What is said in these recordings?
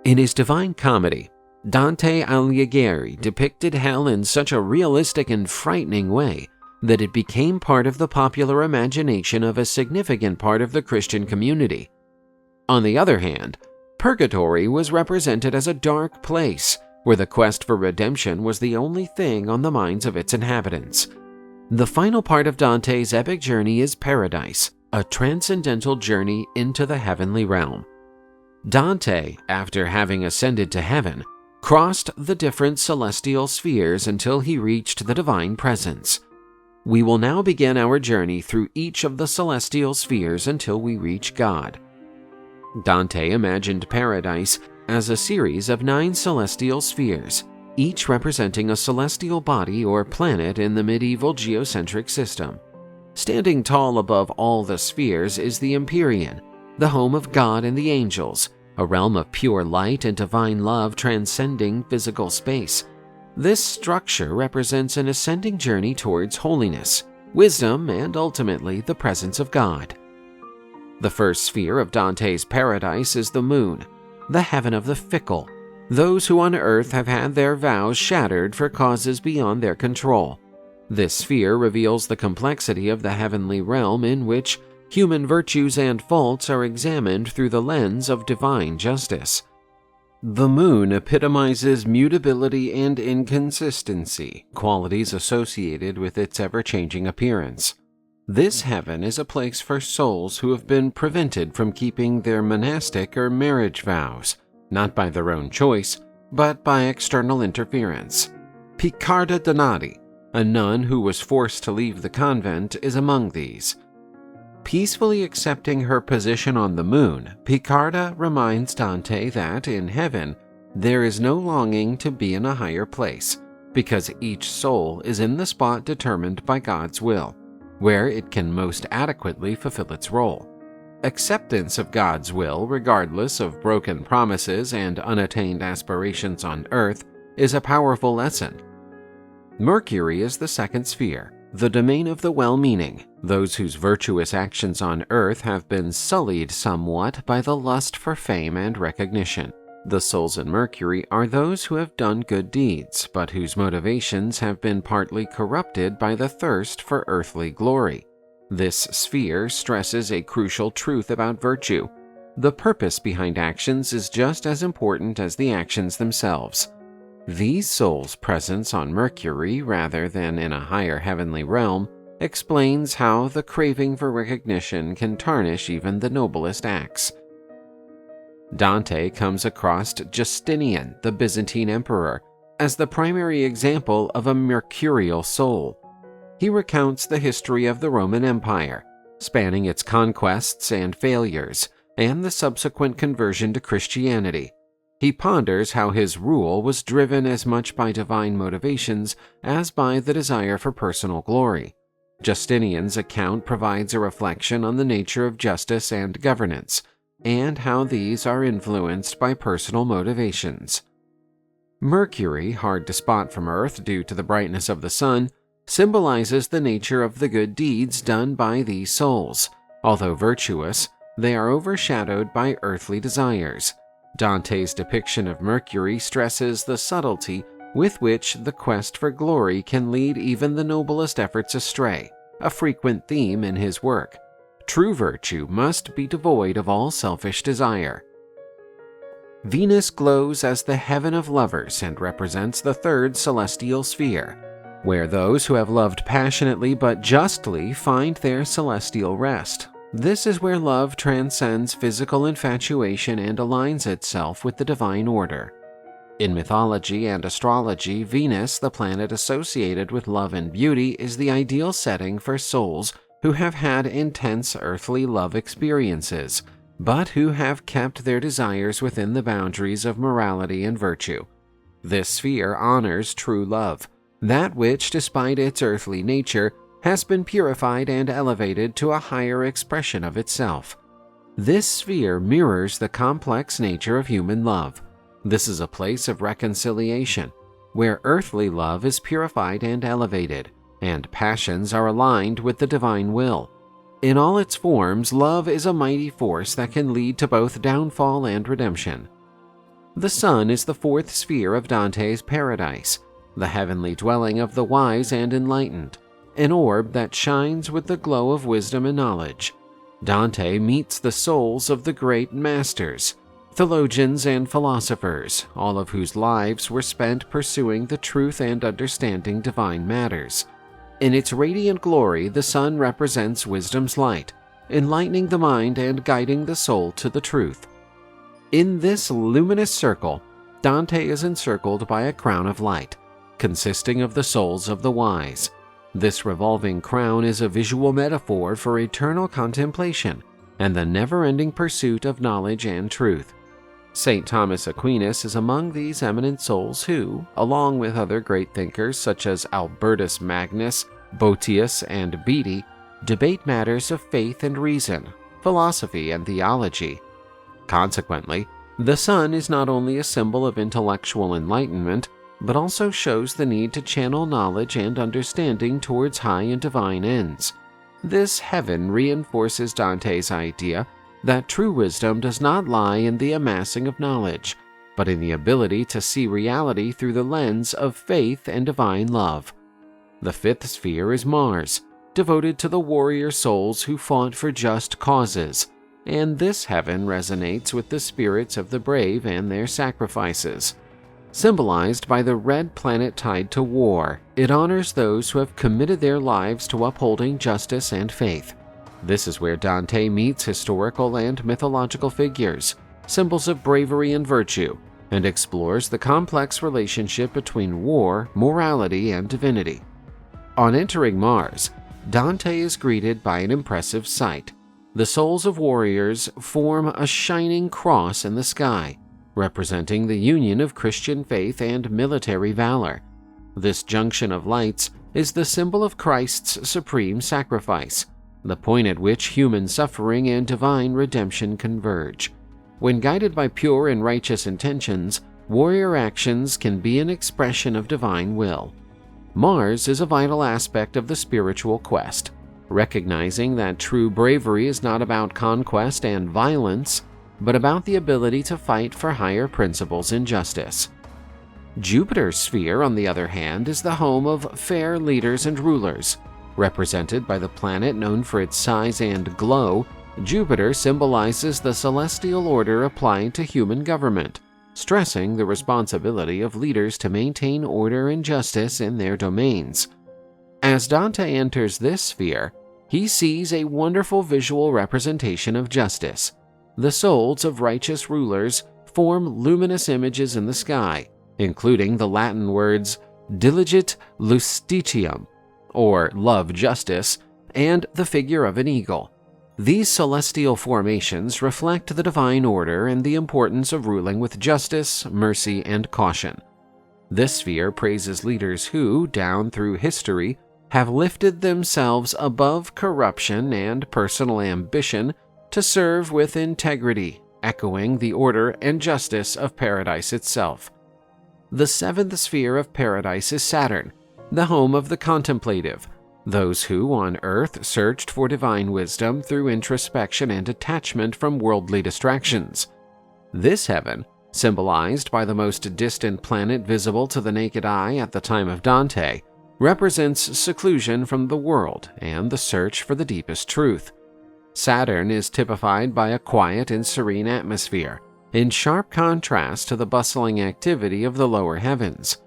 In his Divine Comedy, Dante Alighieri depicted hell in such a realistic and frightening way that it became part of the popular imagination of a significant part of the Christian community. On the other hand, purgatory was represented as a dark place where the quest for redemption was the only thing on the minds of its inhabitants. The final part of Dante's epic journey is paradise, a transcendental journey into the heavenly realm. Dante, after having ascended to heaven, crossed the different celestial spheres until he reached the divine presence. We will now begin our journey through each of the celestial spheres until we reach God. Dante imagined paradise as a series of 9 celestial spheres, each representing a celestial body or planet in the medieval geocentric system. Standing tall above all the spheres is the Imperial, the home of God and the angels, a realm of pure light and divine love transcending physical space. This structure represents an ascending journey towards holiness, wisdom, and ultimately the presence of God. The first sphere of Dante's paradise is the moon, the heaven of the fickle, those who on earth have had their vows shattered for causes beyond their control. This sphere reveals the complexity of the heavenly realm in which human virtues and faults are examined through the lens of divine justice. The moon epitomizes mutability and inconsistency, qualities associated with its ever-changing appearance. This heaven is a place for souls who have been prevented from keeping their monastic or marriage vows, not by their own choice, but by external interference. Piccarda Donati, a nun who was forced to leave the convent, is among these. Peacefully accepting her position on the moon, Piccarda reminds Dante that in heaven there is no longing to be in a higher place, because each soul is in the spot determined by God's will, where it can most adequately fulfill its role. Acceptance of God's will, regardless of broken promises and unattained aspirations on earth, is a powerful lesson. Mercury is the second sphere, the domain of the well-meaning, those whose virtuous actions on earth have been sullied somewhat by the lust for fame and recognition. The souls in Mercury are those who have done good deeds, but whose motivations have been partly corrupted by the thirst for earthly glory. This sphere stresses a crucial truth about virtue. The purpose behind actions is just as important as the actions themselves. These souls' presence on Mercury rather than in a higher heavenly realm explains how the craving for recognition can tarnish even the noblest acts. Dante comes across Justinian, the Byzantine emperor, as the primary example of a mercurial soul. He recounts the history of the Roman Empire, spanning its conquests and failures, and the subsequent conversion to Christianity. He ponders how his rule was driven as much by divine motivations as by the desire for personal glory. Justinian's account provides a reflection on the nature of justice and governance, and how these are influenced by personal motivations. Mercury, hard to spot from Earth due to the brightness of the sun, symbolizes the nature of the good deeds done by these souls. Although virtuous, they are overshadowed by earthly desires. Dante's depiction of Mercury stresses the subtlety with which the quest for glory can lead even the noblest efforts astray, a frequent theme in his work. True virtue must be devoid of all selfish desire. Venus glows as the heaven of lovers and represents the third celestial sphere, where those who have loved passionately but justly find their celestial rest. This is where love transcends physical infatuation and aligns itself with the divine order. In mythology and astrology, Venus, the planet associated with love and beauty, is the ideal setting for souls who have had intense earthly love experiences, but who have kept their desires within the boundaries of morality and virtue. This sphere honors true love, that which, despite its earthly nature, has been purified and elevated to a higher expression of itself. This sphere mirrors the complex nature of human love. This is a place of reconciliation, where earthly love is purified and elevated, and passions are aligned with the divine will. In all its forms, love is a mighty force that can lead to both downfall and redemption. The sun is the fourth sphere of Dante's paradise, the heavenly dwelling of the wise and enlightened, an orb that shines with the glow of wisdom and knowledge. Dante meets the souls of the great masters, theologians and philosophers, all of whose lives were spent pursuing the truth and understanding divine matters. In its radiant glory, the sun represents wisdom's light, enlightening the mind and guiding the soul to the truth. In this luminous circle, Dante is encircled by a crown of light, consisting of the souls of the wise. This revolving crown is a visual metaphor for eternal contemplation and the never-ending pursuit of knowledge and truth. St. Thomas Aquinas is among these eminent souls who, along with other great thinkers such as Albertus Magnus, Boetius, and Bede, debate matters of faith and reason, philosophy and theology. Consequently, the sun is not only a symbol of intellectual enlightenment, but also shows the need to channel knowledge and understanding towards high and divine ends. This heaven reinforces Dante's idea that true wisdom does not lie in the amassing of knowledge, but in the ability to see reality through the lens of faith and divine love. The fifth sphere is Mars, devoted to the warrior souls who fought for just causes, and this heaven resonates with the spirits of the brave and their sacrifices. Symbolized by the red planet tied to war, it honors those who have committed their lives to upholding justice and faith. This is where Dante meets historical and mythological figures, symbols of bravery and virtue, and explores the complex relationship between war, morality, and divinity. On entering Mars, Dante is greeted by an impressive sight. The souls of warriors form a shining cross in the sky, representing the union of Christian faith and military valor. This junction of lights is the symbol of Christ's supreme sacrifice, the point at which human suffering and divine redemption converge. When guided by pure and righteous intentions, warrior actions can be an expression of divine will. Mars is a vital aspect of the spiritual quest, recognizing that true bravery is not about conquest and violence, but about the ability to fight for higher principles and justice. Jupiter's sphere, on the other hand, is the home of fair leaders and rulers. Represented by the planet known for its size and glow, Jupiter symbolizes the celestial order applied to human government, stressing the responsibility of leaders to maintain order and justice in their domains. As Dante enters this sphere, he sees a wonderful visual representation of justice. The souls of righteous rulers form luminous images in the sky, including the Latin words diligit justitiam, or love justice, and the figure of an eagle. These celestial formations reflect the divine order and the importance of ruling with justice, mercy, and caution. This sphere praises leaders who, down through history, have lifted themselves above corruption and personal ambition to serve with integrity, echoing the order and justice of paradise itself. The seventh sphere of paradise is Saturn, the home of the contemplative, those who on earth searched for divine wisdom through introspection and detachment from worldly distractions. This heaven, symbolized by the most distant planet visible to the naked eye at the time of Dante, represents seclusion from the world and the search for the deepest truth. Saturn is typified by a quiet and serene atmosphere, in sharp contrast to the bustling activity of the lower heavens.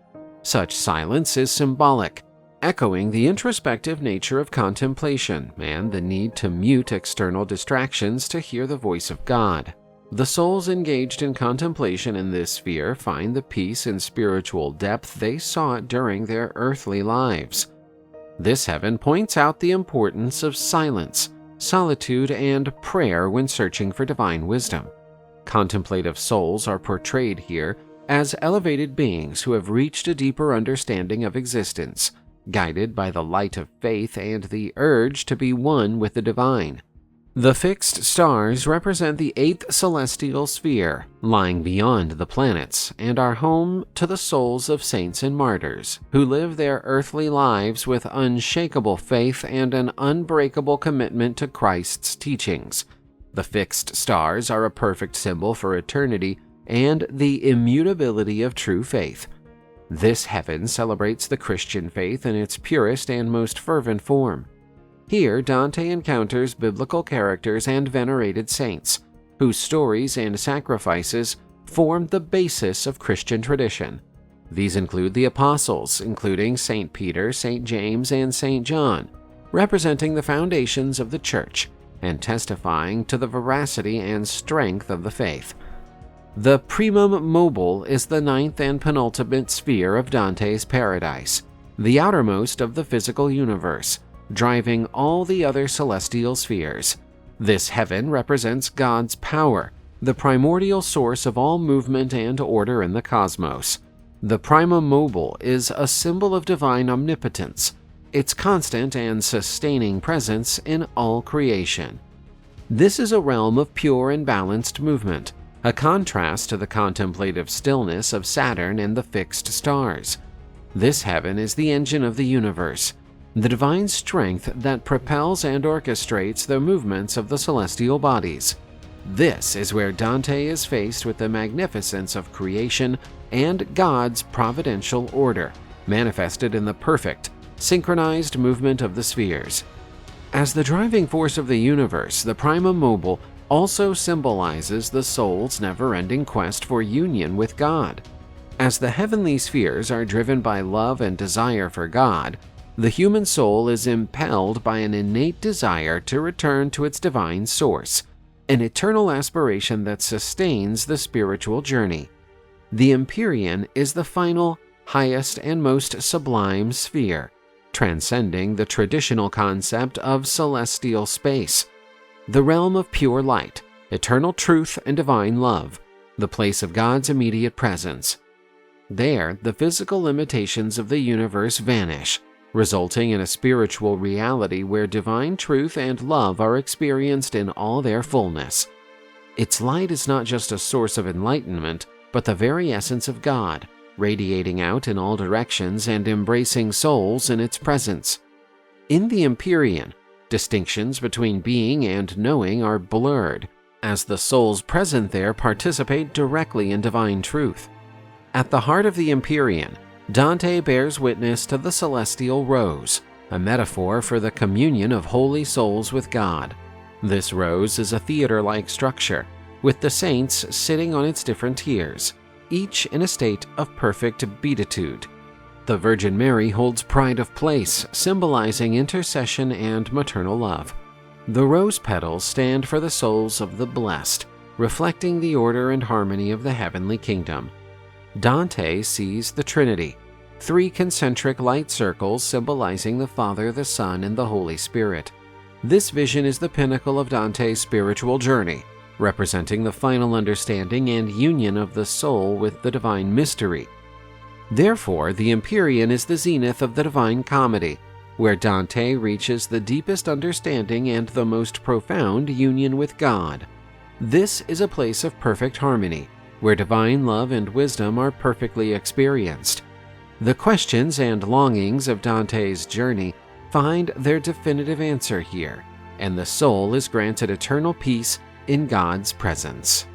Such silence is symbolic, echoing the introspective nature of contemplation and the need to mute external distractions to hear the voice of God. The souls engaged in contemplation in this sphere find the peace and spiritual depth they sought during their earthly lives. This heaven points out the importance of silence, solitude, and prayer when searching for divine wisdom. Contemplative souls are portrayed here as elevated beings who have reached a deeper understanding of existence, guided by the light of faith and the urge to be one with the divine. The fixed stars represent the eighth celestial sphere, lying beyond the planets, and are home to the souls of saints and martyrs, who live their earthly lives with unshakable faith and an unbreakable commitment to Christ's teachings. The fixed stars are a perfect symbol for eternity and the immutability of true faith. This heaven celebrates the Christian faith in its purest and most fervent form. Here, Dante encounters biblical characters and venerated saints, whose stories and sacrifices formed the basis of Christian tradition. These include the apostles, including St. Peter, St. James, and St. John, representing the foundations of the Church and testifying to the veracity and strength of the faith. The Primum Mobile is the ninth and penultimate sphere of Dante's paradise, the outermost of the physical universe, driving all the other celestial spheres. This heaven represents God's power, the primordial source of all movement and order in the cosmos. The Primum Mobile is a symbol of divine omnipotence, its constant and sustaining presence in all creation. This is a realm of pure and balanced movement, a contrast to the contemplative stillness of Saturn and the fixed stars. This heaven is the engine of the universe, the divine strength that propels and orchestrates the movements of the celestial bodies. This is where Dante is faced with the magnificence of creation and God's providential order, manifested in the perfect, synchronized movement of the spheres. As the driving force of the universe, the Primum Mobile also symbolizes the soul's never-ending quest for union with God. As the heavenly spheres are driven by love and desire for God, the human soul is impelled by an innate desire to return to its divine source, an eternal aspiration that sustains the spiritual journey. The Empyrean is the final, highest, and most sublime sphere, transcending the traditional concept of celestial space. The realm of pure light, eternal truth, and divine love, the place of God's immediate presence. There, the physical limitations of the universe vanish, resulting in a spiritual reality where divine truth and love are experienced in all their fullness. Its light is not just a source of enlightenment, but the very essence of God, radiating out in all directions and embracing souls in its presence. In the Empyrean, distinctions between being and knowing are blurred, as the souls present there participate directly in divine truth. At the heart of the Empyrean, Dante bears witness to the celestial rose, a metaphor for the communion of holy souls with God. This rose is a theater-like structure, with the saints sitting on its different tiers, each in a state of perfect beatitude. The Virgin Mary holds pride of place, symbolizing intercession and maternal love. The rose petals stand for the souls of the blessed, reflecting the order and harmony of the heavenly kingdom. Dante sees the Trinity, three concentric light circles symbolizing the Father, the Son, and the Holy Spirit. This vision is the pinnacle of Dante's spiritual journey, representing the final understanding and union of the soul with the divine mystery. Therefore, the Empyrean is the zenith of the Divine Comedy, where Dante reaches the deepest understanding and the most profound union with God. This is a place of perfect harmony, where divine love and wisdom are perfectly experienced. The questions and longings of Dante's journey find their definitive answer here, and the soul is granted eternal peace in God's presence.